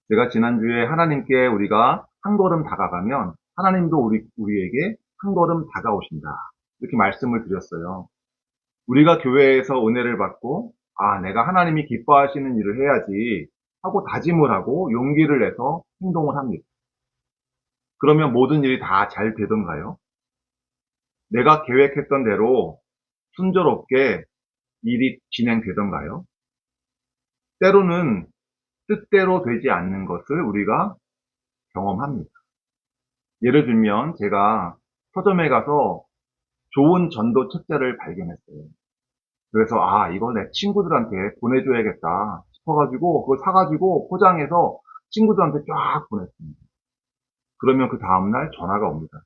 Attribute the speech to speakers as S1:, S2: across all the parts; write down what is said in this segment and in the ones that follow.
S1: 제가 지난주에 하나님께 우리가 한 걸음 다가가면 하나님도 우리에게 한 걸음 다가오신다, 이렇게 말씀을 드렸어요. 우리가 교회에서 은혜를 받고 내가 하나님이 기뻐하시는 일을 해야지 하고 다짐을 하고 용기를 내서 행동을 합니다. 그러면 모든 일이 다 잘 되던가요? 내가 계획했던 대로 순조롭게 일이 진행되던가요? 때로는 뜻대로 되지 않는 것을 우리가 경험합니다. 예를 들면 제가 서점에 가서 좋은 전도 책자를 발견했어요. 그래서 이걸 내 친구들한테 보내줘야겠다 싶어가지고 그걸 사가지고 포장해서 친구들한테 쫙 보냈습니다. 그러면 그 다음날 전화가 옵니다.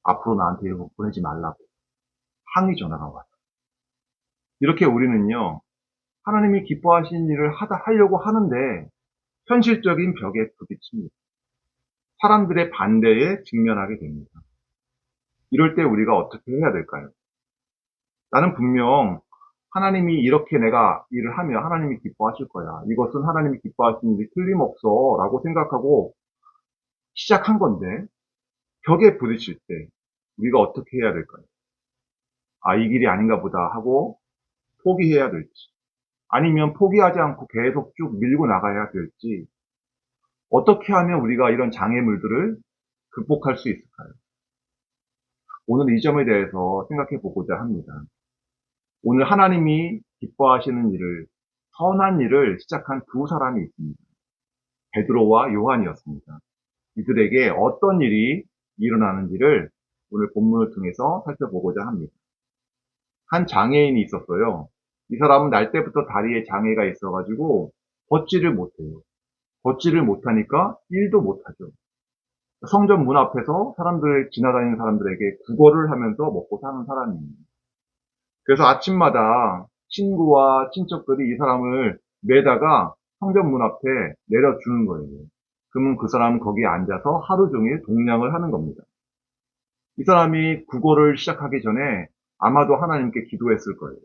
S1: 앞으로 나한테 이거 보내지 말라고 항의 전화가 와요. 이렇게 우리는요, 하나님이 기뻐하시는 일을 하려고 하는데 현실적인 벽에 부딪힙니다. 사람들의 반대에 직면하게 됩니다. 이럴 때 우리가 어떻게 해야 될까요? 나는 분명 하나님이 이렇게 내가 일을 하면 하나님이 기뻐하실 거야, 이것은 하나님이 기뻐하시는 일이 틀림없어 라고 생각하고 시작한 건데 벽에 부딪힐 때 우리가 어떻게 해야 될까요? 이 길이 아닌가 보다 하고 포기해야 될지, 아니면 포기하지 않고 계속 쭉 밀고 나가야 될지, 어떻게 하면 우리가 이런 장애물들을 극복할 수 있을까요? 오늘 이 점에 대해서 생각해 보고자 합니다. 오늘 하나님이 기뻐하시는 일을, 선한 일을 시작한 두 사람이 있습니다. 베드로와 요한이었습니다. 이들에게 어떤 일이 일어나는지를 오늘 본문을 통해서 살펴보고자 합니다. 한 장애인이 있었어요. 이 사람은 날 때부터 다리에 장애가 있어가지고 걷지를 못해요. 걷지를 못하니까 일도 못하죠. 성전 문 앞에서 지나다니는 사람들에게 구걸을 하면서 먹고 사는 사람입니다. 그래서 아침마다 친구와 친척들이 이 사람을 매다가 성전 문 앞에 내려주는 거예요. 그러면 그 사람은 거기에 앉아서 하루 종일 동냥을 하는 겁니다. 이 사람이 구걸을 시작하기 전에 아마도 하나님께 기도했을 거예요.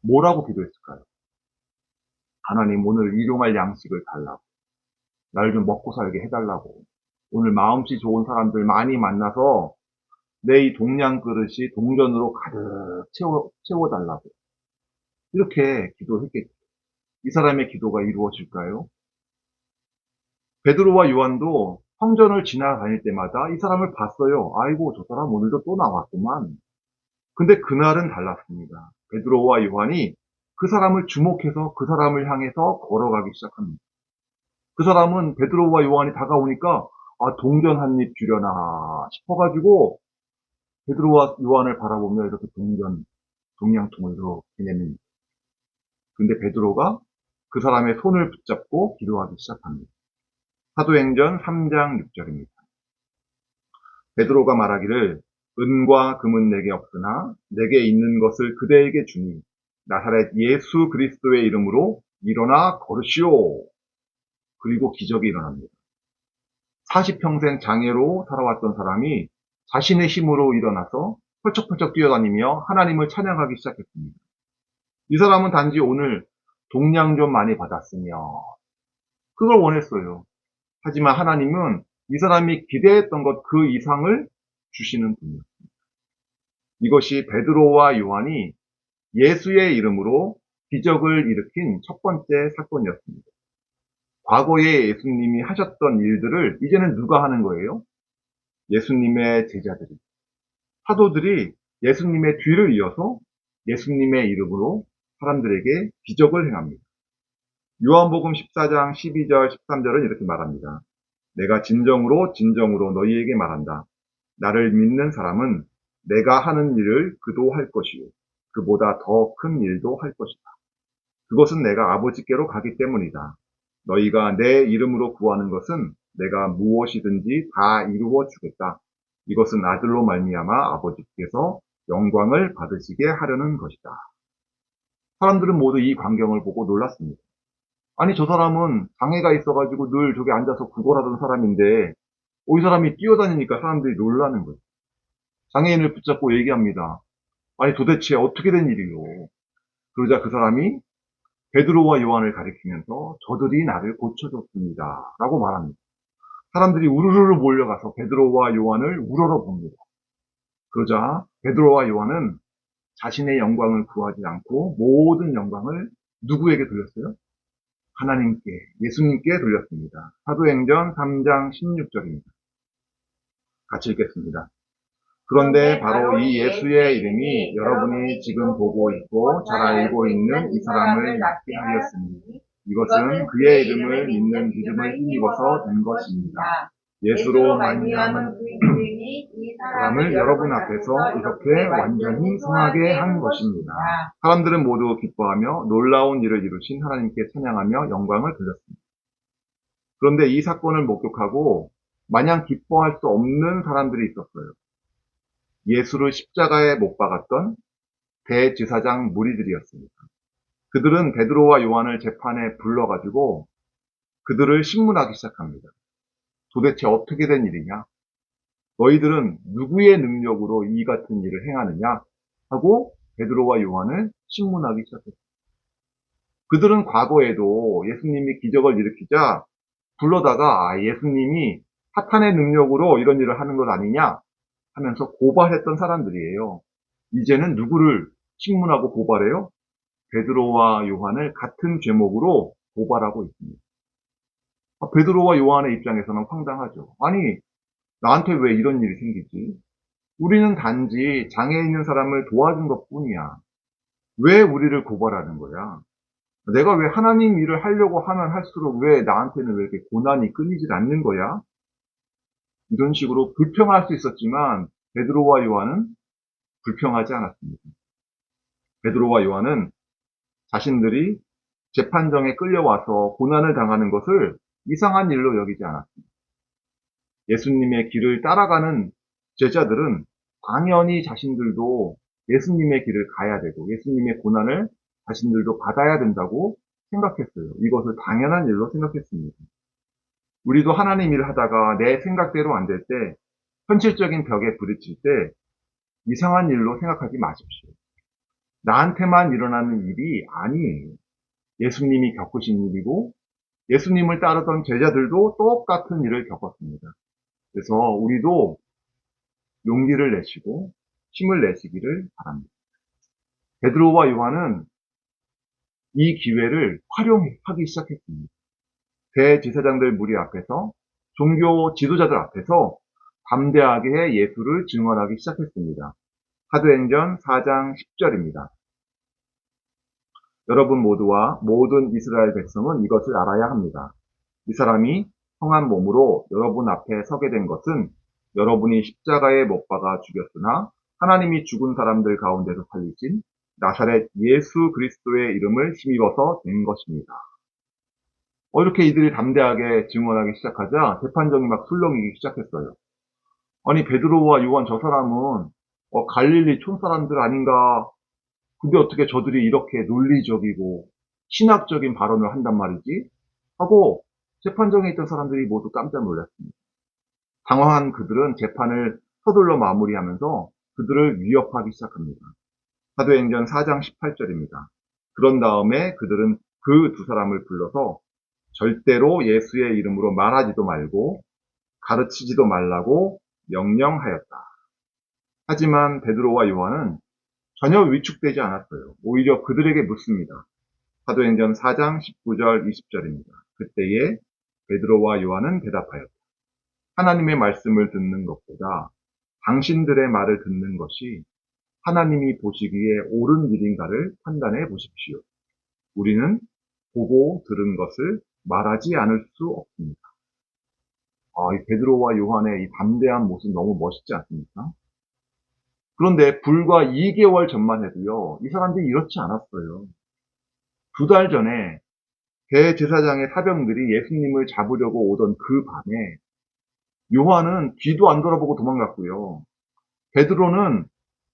S1: 뭐라고 기도했을까요? 하나님, 오늘 일용할 양식을 달라고, 날 좀 먹고 살게 해달라고, 오늘 마음씨 좋은 사람들 많이 만나서 내 이 동양 그릇이 동전으로 가득 채워달라고, 이렇게 기도했겠죠. 이 사람의 기도가 이루어질까요? 베드로와 요한도 성전을 지나다닐 때마다 이 사람을 봤어요. 아이고, 저 사람 오늘도 또 나왔구만. 근데 그날은 달랐습니다. 베드로와 요한이 그 사람을 주목해서 그 사람을 향해서 걸어가기 시작합니다. 그 사람은 베드로와 요한이 다가오니까 동전 한 입 주려나 싶어가지고 베드로와 요한을 바라보며 이렇게 동냥통을 이렇게 내밉니다. 근데 베드로가 그 사람의 손을 붙잡고 기도하기 시작합니다. 사도행전 3장 6절입니다. 베드로가 말하기를 은과 금은 내게 없으나 내게 있는 것을 그대에게 주니 나사렛 예수 그리스도의 이름으로 일어나 걸으시오. 그리고 기적이 일어납니다. 40평생 장애로 살아왔던 사람이 자신의 힘으로 일어나서 펄쩍펄쩍 뛰어다니며 하나님을 찬양하기 시작했습니다. 이 사람은 단지 오늘 동양 좀 많이 받았으며 그걸 원했어요. 하지만 하나님은 이 사람이 기대했던 것 그 이상을 주시는 분이었습니다. 이것이 베드로와 요한이 예수의 이름으로 기적을 일으킨 첫 번째 사건이었습니다. 과거에 예수님이 하셨던 일들을 이제는 누가 하는 거예요? 예수님의 제자들이, 사도들이 예수님의 뒤를 이어서 예수님의 이름으로 사람들에게 기적을 행합니다. 요한복음 14장 12절 13절은 이렇게 말합니다. 내가 진정으로 진정으로 너희에게 말한다. 나를 믿는 사람은 내가 하는 일을 그도 할 것이요 그보다 더 큰 일도 할 것이다. 그것은 내가 아버지께로 가기 때문이다. 너희가 내 이름으로 구하는 것은 내가 무엇이든지 다 이루어 주겠다. 이것은 아들로 말미암아 아버지께서 영광을 받으시게 하려는 것이다. 사람들은 모두 이 광경을 보고 놀랐습니다. 아니, 저 사람은 장애가 있어가지고 늘 저기 앉아서 구걸하던 사람인데 이 사람이 뛰어다니니까 사람들이 놀라는 거예요. 장애인을 붙잡고 얘기합니다. 아니 도대체 어떻게 된 일이요? 그러자 그 사람이 베드로와 요한을 가리키면서 저들이 나를 고쳐줬습니다. 라고 말합니다. 사람들이 우르르 몰려가서 베드로와 요한을 우러러 봅니다. 그러자 베드로와 요한은 자신의 영광을 구하지 않고 모든 영광을 누구에게 돌렸어요? 하나님께, 예수님께 돌렸습니다. 사도행전 3장 16절입니다. 같이 읽겠습니다. 그런데 바로 이 예수의 이름이 여러분이 지금 보고 있고 잘 알고 있는 이 사람을 낫게 하였으니 이것은 그의 이름을 믿는 믿음을 힘입어서 된 것입니다. 예수로 말미암은 그 이름이 이 사람을 여러분 앞에서 이렇게 완전히 성하게 한 것입니다. 사람들은 모두 기뻐하며 놀라운 일을 이루신 하나님께 찬양하며 영광을 돌렸습니다. 그런데 이 사건을 목격하고 마냥 기뻐할 수 없는 사람들이 있었어요. 예수를 십자가에 못 박았던 대제사장 무리들이었습니다. 그들은 베드로와 요한을 재판에 불러가지고 그들을 신문하기 시작합니다. 도대체 어떻게 된 일이냐? 너희들은 누구의 능력으로 이 같은 일을 행하느냐? 하고 베드로와 요한을 신문하기 시작했습니다. 그들은 과거에도 예수님이 기적을 일으키자 불러다가 예수님이 사탄의 능력으로 이런 일을 하는 것 아니냐? 하면서 고발했던 사람들이에요. 이제는 누구를 신문하고 고발해요? 베드로와 요한을 같은 죄목으로 고발하고 있습니다. 베드로와 요한의 입장에서는 황당하죠. 아니, 나한테 왜 이런 일이 생기지? 우리는 단지 장애 있는 사람을 도와준 것뿐이야. 왜 우리를 고발하는 거야? 내가 왜 하나님 일을 하려고 하면 할수록 왜 나한테는 왜 이렇게 고난이 끊이질 않는 거야? 이런 식으로 불평할 수 있었지만 베드로와 요한은 불평하지 않았습니다. 베드로와 요한은 자신들이 재판정에 끌려와서 고난을 당하는 것을 이상한 일로 여기지 않았습니다. 예수님의 길을 따라가는 제자들은 당연히 자신들도 예수님의 길을 가야 되고 예수님의 고난을 자신들도 받아야 된다고 생각했어요. 이것을 당연한 일로 생각했습니다. 우리도 하나님 일을 하다가 내 생각대로 안 될 때, 현실적인 벽에 부딪힐 때 이상한 일로 생각하지 마십시오. 나한테만 일어나는 일이 아니에요. 예수님이 겪으신 일이고 예수님을 따르던 제자들도 똑같은 일을 겪었습니다. 그래서 우리도 용기를 내시고 힘을 내시기를 바랍니다. 베드로와 요한은 이 기회를 활용하기 시작했습니다. 대제사장들 무리 앞에서 종교 지도자들 앞에서 담대하게 예수를 증언하기 시작했습니다. 사도행전 4장 10절입니다. 여러분 모두와 모든 이스라엘 백성은 이것을 알아야 합니다. 이 사람이 성한 몸으로 여러분 앞에 서게 된 것은 여러분이 십자가에 못 박아 죽였으나 하나님이 죽은 사람들 가운데서 살리신 나사렛 예수 그리스도의 이름을 힘입어서 된 것입니다. 이렇게 이들이 담대하게 증언하기 시작하자 재판정이 막 술렁이기 시작했어요. 아니 베드로와 요한 저 사람은 갈릴리 촌사람들 아닌가? 근데 어떻게 저들이 이렇게 논리적이고 신학적인 발언을 한단 말이지? 하고 재판정에 있던 사람들이 모두 깜짝 놀랐습니다. 당황한 그들은 재판을 서둘러 마무리하면서 그들을 위협하기 시작합니다. 사도행전 4장 18절입니다. 그런 다음에 그들은 그 두 사람을 불러서 절대로 예수의 이름으로 말하지도 말고 가르치지도 말라고 명령하였다. 하지만 베드로와 요한은 전혀 위축되지 않았어요. 오히려 그들에게 묻습니다. 사도행전 4장 19절 20절입니다. 그때에 베드로와 요한은 대답하였다. 하나님의 말씀을 듣는 것보다 당신들의 말을 듣는 것이 하나님이 보시기에 옳은 일인가를 판단해 보십시오. 우리는 보고 들은 것을 말하지 않을 수 없습니다. 이 베드로와 요한의 이 담대한 모습 너무 멋있지 않습니까? 그런데 불과 2개월 전만 해도요, 이 사람들이 이렇지 않았어요. 2달 전에 대제사장의 사병들이 예수님을 잡으려고 오던 그 밤에 요한은 뒤도 안 돌아보고 도망갔고요. 베드로는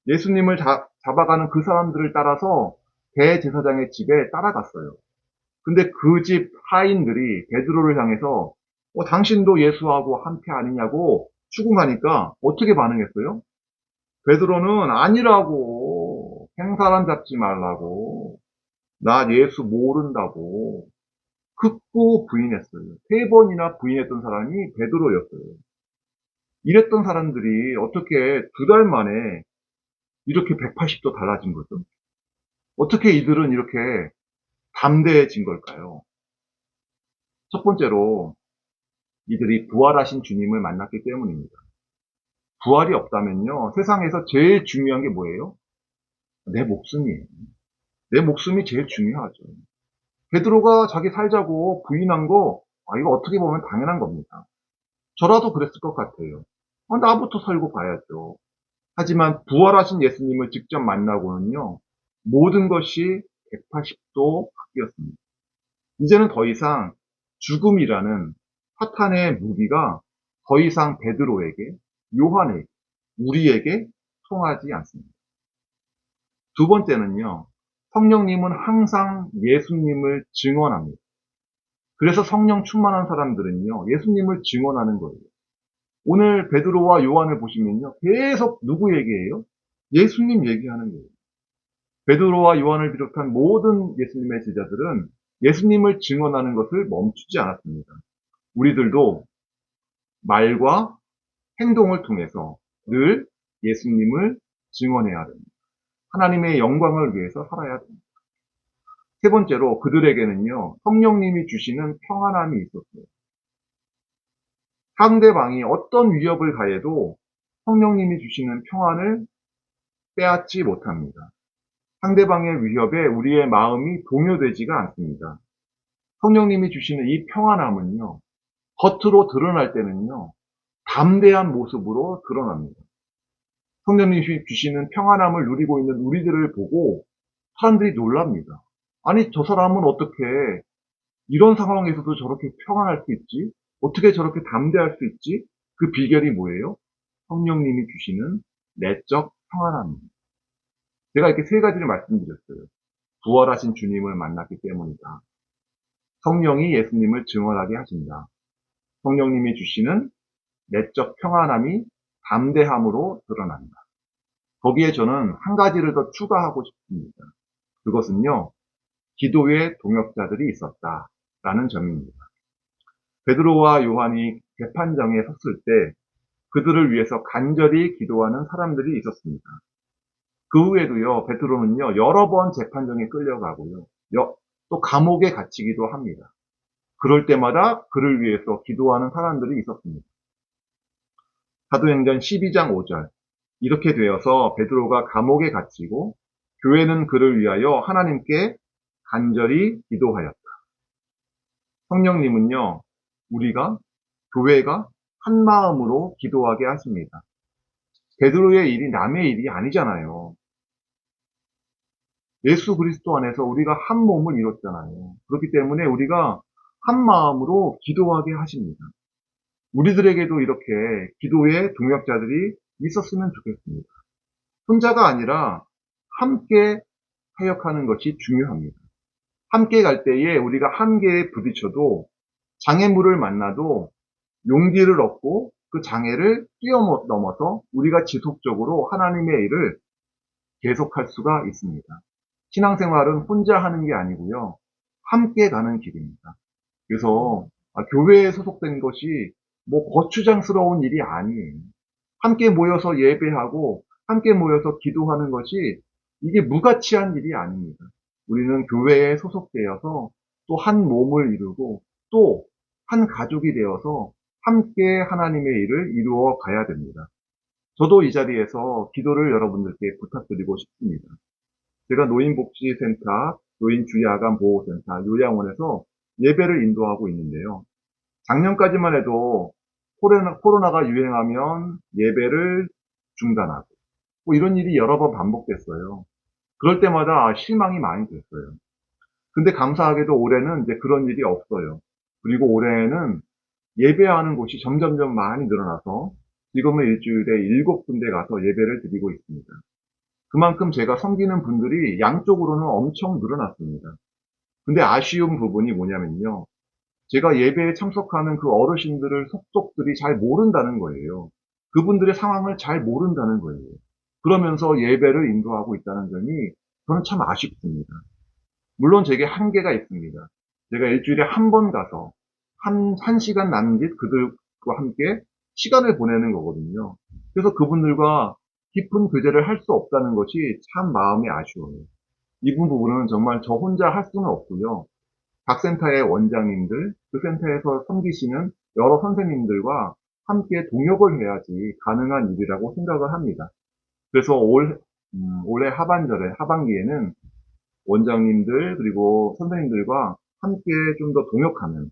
S1: 예수님을 잡아가는 그 사람들을 따라서 대제사장의 집에 따라갔어요. 근데 그 집 하인들이 베드로를 향해서 당신도 예수하고 한패 아니냐고 추궁하니까 어떻게 반응했어요? 베드로는 아니라고. 생사람 잡지 말라고. 나 예수 모른다고. 극구 부인했어요. 3번이나 부인했던 사람이 베드로였어요. 이랬던 사람들이 어떻게 2달 만에 이렇게 180도 달라진 거죠? 어떻게 이들은 이렇게 담대해진 걸까요? 첫 번째로 이들이 부활하신 주님을 만났기 때문입니다. 부활이 없다면요, 세상에서 제일 중요한 게 뭐예요? 내 목숨이에요. 내 목숨이 제일 중요하죠. 베드로가 자기 살자고 부인한 거, 이거 어떻게 보면 당연한 겁니다. 저라도 그랬을 것 같아요. 나부터 살고 봐야죠. 하지만 부활하신 예수님을 직접 만나고는요, 모든 것이 180도 바뀌었습니다. 이제는 더 이상 죽음이라는 사탄의 무기가 더 이상 베드로에게, 요한에게, 우리에게 통하지 않습니다. 두 번째는요, 성령님은 항상 예수님을 증언합니다. 그래서 성령 충만한 사람들은요, 예수님을 증언하는 거예요. 오늘 베드로와 요한을 보시면요, 계속 누구 얘기해요? 예수님 얘기하는 거예요. 베드로와 요한을 비롯한 모든 예수님의 제자들은 예수님을 증언하는 것을 멈추지 않았습니다. 우리들도 말과 행동을 통해서 늘 예수님을 증언해야 됩니다. 하나님의 영광을 위해서 살아야 됩니다. 세 번째로 그들에게는요, 성령님이 주시는 평안함이 있었어요. 상대방이 어떤 위협을 가해도 성령님이 주시는 평안을 빼앗지 못합니다. 상대방의 위협에 우리의 마음이 동요되지가 않습니다. 성령님이 주시는 이 평안함은요, 겉으로 드러날 때는요, 담대한 모습으로 드러납니다. 성령님이 주시는 평안함을 누리고 있는 우리들을 보고 사람들이 놀랍니다. 아니, 저 사람은 어떻게 이런 상황에서도 저렇게 평안할 수 있지? 어떻게 저렇게 담대할 수 있지? 그 비결이 뭐예요? 성령님이 주시는 내적 평안함입니다. 제가 이렇게 세 가지를 말씀드렸어요. 부활하신 주님을 만났기 때문이다. 성령이 예수님을 증언하게 하신다. 성령님이 주시는 내적 평안함이 담대함으로 드러난다. 거기에 저는 한 가지를 더 추가하고 싶습니다. 그것은요, 기도의 동역자들이 있었다라는 점입니다. 베드로와 요한이 재판정에 섰을 때 그들을 위해서 간절히 기도하는 사람들이 있었습니다. 그 후에도요, 베드로는요, 여러 번 재판정에 끌려가고요, 또 감옥에 갇히기도 합니다. 그럴 때마다 그를 위해서 기도하는 사람들이 있었습니다. 사도행전 12장 5절. 이렇게 되어서 베드로가 감옥에 갇히고 교회는 그를 위하여 하나님께 간절히 기도하였다. 성령님은요, 우리가, 교회가 한 마음으로 기도하게 하십니다. 베드로의 일이 남의 일이 아니잖아요. 예수 그리스도 안에서 우리가 한 몸을 이뤘잖아요. 그렇기 때문에 우리가 한 마음으로 기도하게 하십니다. 우리들에게도 이렇게 기도의 동역자들이 있었으면 좋겠습니다. 혼자가 아니라 함께 사역하는 것이 중요합니다. 함께 갈 때에 우리가 한계에 부딪혀도 장애물을 만나도 용기를 얻고 그 장애를 뛰어넘어서 우리가 지속적으로 하나님의 일을 계속할 수가 있습니다. 신앙생활은 혼자 하는 게 아니고요. 함께 가는 길입니다. 그래서 교회에 소속된 것이 뭐 거추장스러운 일이 아니에요. 함께 모여서 예배하고 함께 모여서 기도하는 것이 이게 무가치한 일이 아닙니다. 우리는 교회에 소속되어서 또 한 몸을 이루고 또 한 가족이 되어서 함께 하나님의 일을 이루어 가야 됩니다. 저도 이 자리에서 기도를 여러분들께 부탁드리고 싶습니다. 제가 노인복지센터, 노인주의아간보호센터, 요양원에서 예배를 인도하고 있는데요. 작년까지만 해도 코로나가 유행하면 예배를 중단하고 뭐 이런 일이 여러 번 반복됐어요. 그럴 때마다 실망이 많이 됐어요. 근데 감사하게도 올해는 이제 그런 일이 없어요. 그리고 올해에는 예배하는 곳이 점점점 많이 늘어나서 지금은 일주일에 7군데 가서 예배를 드리고 있습니다. 그만큼 제가 섬기는 분들이 양쪽으로는 엄청 늘어났습니다. 근데 아쉬운 부분이 뭐냐면요. 제가 예배에 참석하는 그 어르신들을 속속들이 잘 모른다는 거예요. 그분들의 상황을 잘 모른다는 거예요. 그러면서 예배를 인도하고 있다는 점이 저는 참 아쉽습니다. 물론 제게 한계가 있습니다. 제가 일주일에 한 번 가서 한 시간 남짓 그들과 함께 시간을 보내는 거거든요. 그래서 그분들과 깊은 교제를 할 수 없다는 것이 참 마음이 아쉬워요. 이 부분은 정말 저 혼자 할 수는 없고요. 각 센터의 원장님들, 그 센터에서 섬기시는 여러 선생님들과 함께 동역을 해야지 가능한 일이라고 생각을 합니다. 그래서 올해 하반기에는 원장님들 그리고 선생님들과 함께 좀 더 동역하면서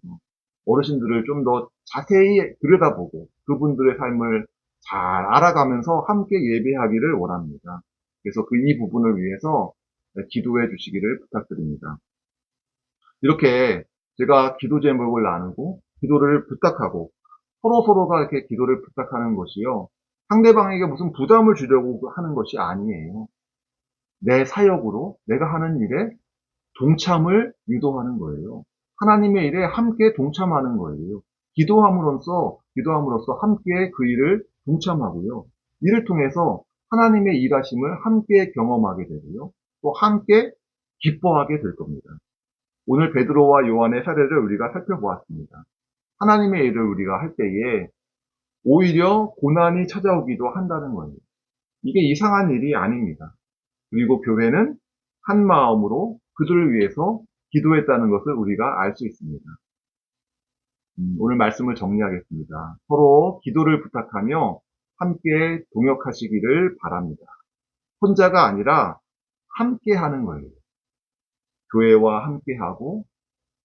S1: 어르신들을 좀 더 자세히 들여다보고 그분들의 삶을 잘 알아가면서 함께 예배하기를 원합니다. 그래서 이 부분을 위해서 기도해 주시기를 부탁드립니다. 이렇게 제가 기도 제목을 나누고 기도를 부탁하고 서로서로가 이렇게 기도를 부탁하는 것이요. 상대방에게 무슨 부담을 주려고 하는 것이 아니에요. 내 사역으로 내가 하는 일에 동참을 유도하는 거예요. 하나님의 일에 함께 동참하는 거예요. 기도함으로써 함께 그 일을 동참하고요. 이를 통해서 하나님의 일하심을 함께 경험하게 되고요. 또 함께 기뻐하게 될 겁니다. 오늘 베드로와 요한의 사례를 우리가 살펴보았습니다. 하나님의 일을 우리가 할 때에 오히려 고난이 찾아오기도 한다는 거예요. 이게 이상한 일이 아닙니다. 그리고 교회는 한 마음으로 그들을 위해서 기도했다는 것을 우리가 알 수 있습니다. 오늘 말씀을 정리하겠습니다. 서로 기도를 부탁하며 함께 동역하시기를 바랍니다. 혼자가 아니라 함께 하는 거예요. 교회와 함께하고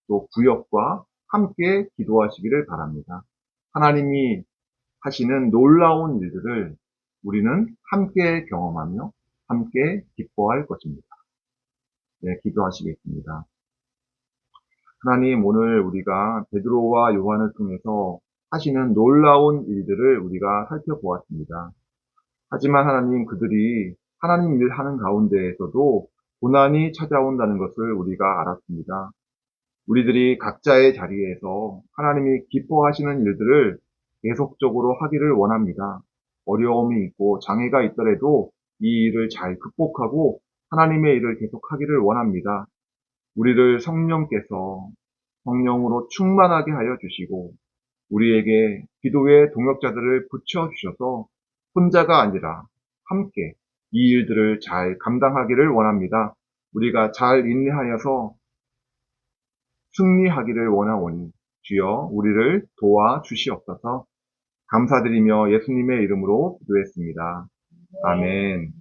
S1: 또 구역과 함께 기도하시기를 바랍니다. 하나님이 하시는 놀라운 일들을 우리는 함께 경험하며 함께 기뻐할 것입니다. 네, 기도하시겠습니다. 하나님, 오늘 우리가 베드로와 요한을 통해서 하시는 놀라운 일들을 우리가 살펴보았습니다. 하지만 하나님, 그들이 하나님 일하는 가운데에서도 고난이 찾아온다는 것을 우리가 알았습니다. 우리들이 각자의 자리에서 하나님이 기뻐하시는 일들을 계속적으로 하기를 원합니다. 어려움이 있고 장애가 있더라도 이 일을 잘 극복하고 하나님의 일을 계속하기를 원합니다. 우리를 성령으로 충만하게 하여 주시고 우리에게 기도의 동역자들을 붙여 주셔서 혼자가 아니라 함께 이 일들을 잘 감당하기를 원합니다. 우리가 잘 인내하여서 승리하기를 원하오니 주여 우리를 도와 주시옵소서. 감사드리며 예수님의 이름으로 기도했습니다. 아멘.